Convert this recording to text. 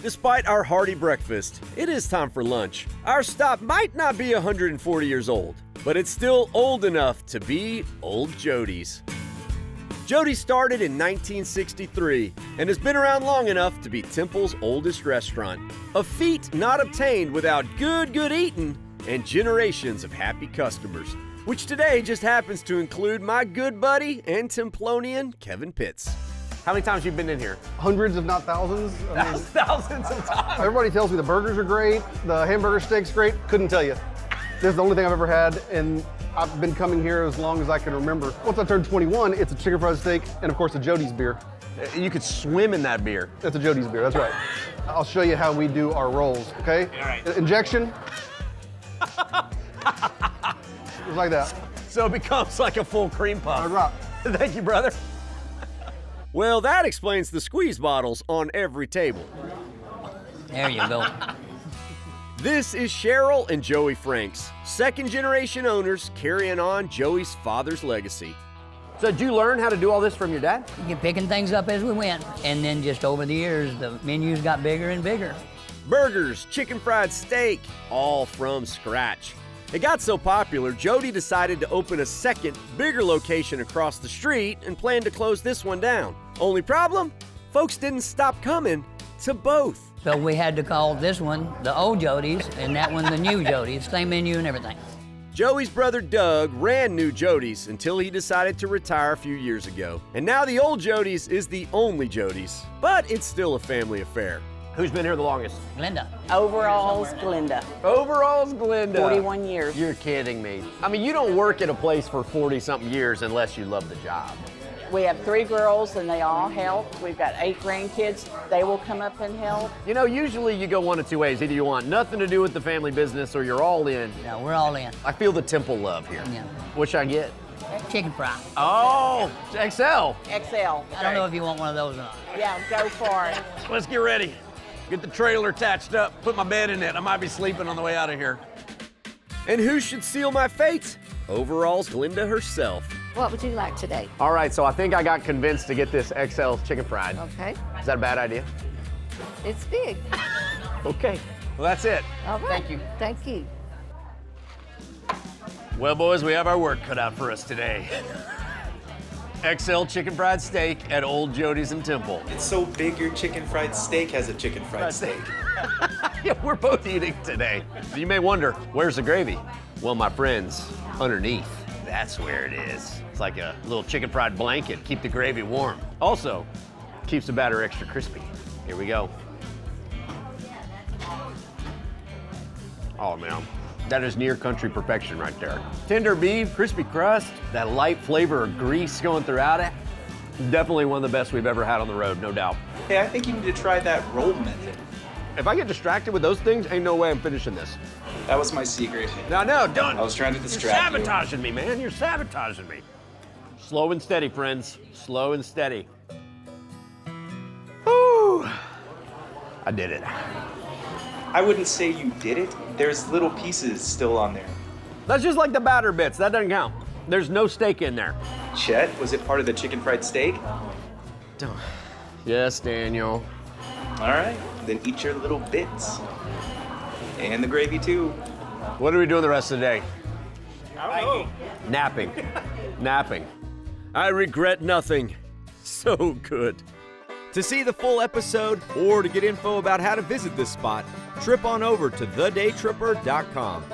Despite our hearty breakfast, it is time for lunch. Our stop might not be 140 years old, but it's still old enough to be Old Jodys. Jody started in 1963 and has been around long enough to be Temple's oldest restaurant. A feat not obtained without good eating and generations of happy customers, which today just happens to include my good buddy and Templonian Kevin Pitts. How many times have you been in here? Hundreds, if not thousands. Thousands of times. Everybody tells me the burgers are great, the hamburger steak's great. Couldn't tell you. This is the only thing I've ever had, and I've been coming here as long as I can remember. Once I turned 21, it's a chicken fried steak and, of course, a Jodys beer. You could swim in that beer. That's a Jodys beer, that's right. I'll show you how we do our rolls, okay? All right. Injection. Just like that. So it becomes like a full cream puff. All right. Thank you, brother. Well, that explains the squeeze bottles on every table. There you go. This is Cheryl and Joey Franks, second-generation owners carrying on Joey's father's legacy. So did you learn how to do all this from your dad? You're picking things up as we went. And then just over the years, the menus got bigger and bigger. Burgers, chicken fried steak, all from scratch. It got so popular, Jody decided to open a second, bigger location across the street and planned to close this one down. Only problem? Folks didn't stop coming to both. So we had to call this one the old Jodys and that one the new Jodys. Same menu and everything. Joey's brother Doug ran New Jodys until he decided to retire a few years ago. And now the old Jodys is the only Jodys, but it's still a family affair. Who's been here the longest? Glenda. Overalls, Glenda. Overalls, Glenda. 41 years. You're kidding me. I mean, you don't work at a place for 40-something years unless you love the job. We have 3 girls and they all help. We've got 8 grandkids. They will come up and help. You know, usually you go one of two ways. Either you want nothing to do with the family business or you're all in. Yeah, we're all in. I feel the Temple love here. Yeah. What should I get? Chicken fry. Oh, XL. XL. I don't know if you want one of those or not. Yeah, go for it. Let's get ready. Get the trailer attached up, put my bed in it. I might be sleeping on the way out of here. And who should seal my fate? Overalls Glenda herself. What would you like today? All right, so I think I got convinced to get this XL chicken fried. Okay. Is that a bad idea? It's big. Okay. Well, that's it. All right. Thank you. Thank you. Well, boys, we have our work cut out for us today. XL chicken fried steak at Old Jodys and Temple. It's so big your chicken fried steak has a chicken fried steak. Yeah, we're both eating today. You may wonder, where's the gravy? Well, my friends, underneath, that's where it is. It's like a little chicken fried blanket, keep the gravy warm. Also, keeps the batter extra crispy. Here we go. Oh, man. That is near country perfection right there. Tender beef, crispy crust, that light flavor of grease going throughout it. Definitely one of the best we've ever had on the road, no doubt. Hey, I think you need to try that roll method. If I get distracted with those things, ain't no way I'm finishing this. That was my secret. No, don't. I was trying to You're distract you. sabotaging me, man. You're sabotaging me. Slow and steady, friends. Slow and steady. Whew. I did it. I wouldn't say you did it. There's little pieces still on there. That's just like the batter bits. That doesn't count. There's no steak in there. Chet, was it part of the chicken fried steak? Yes, Daniel. All right, then eat your little bits. And the gravy too. What are we doing the rest of the day? I don't know. Napping. Napping. I regret nothing. So good. To see the full episode or to get info about how to visit this spot, trip on over to thedaytripper.com.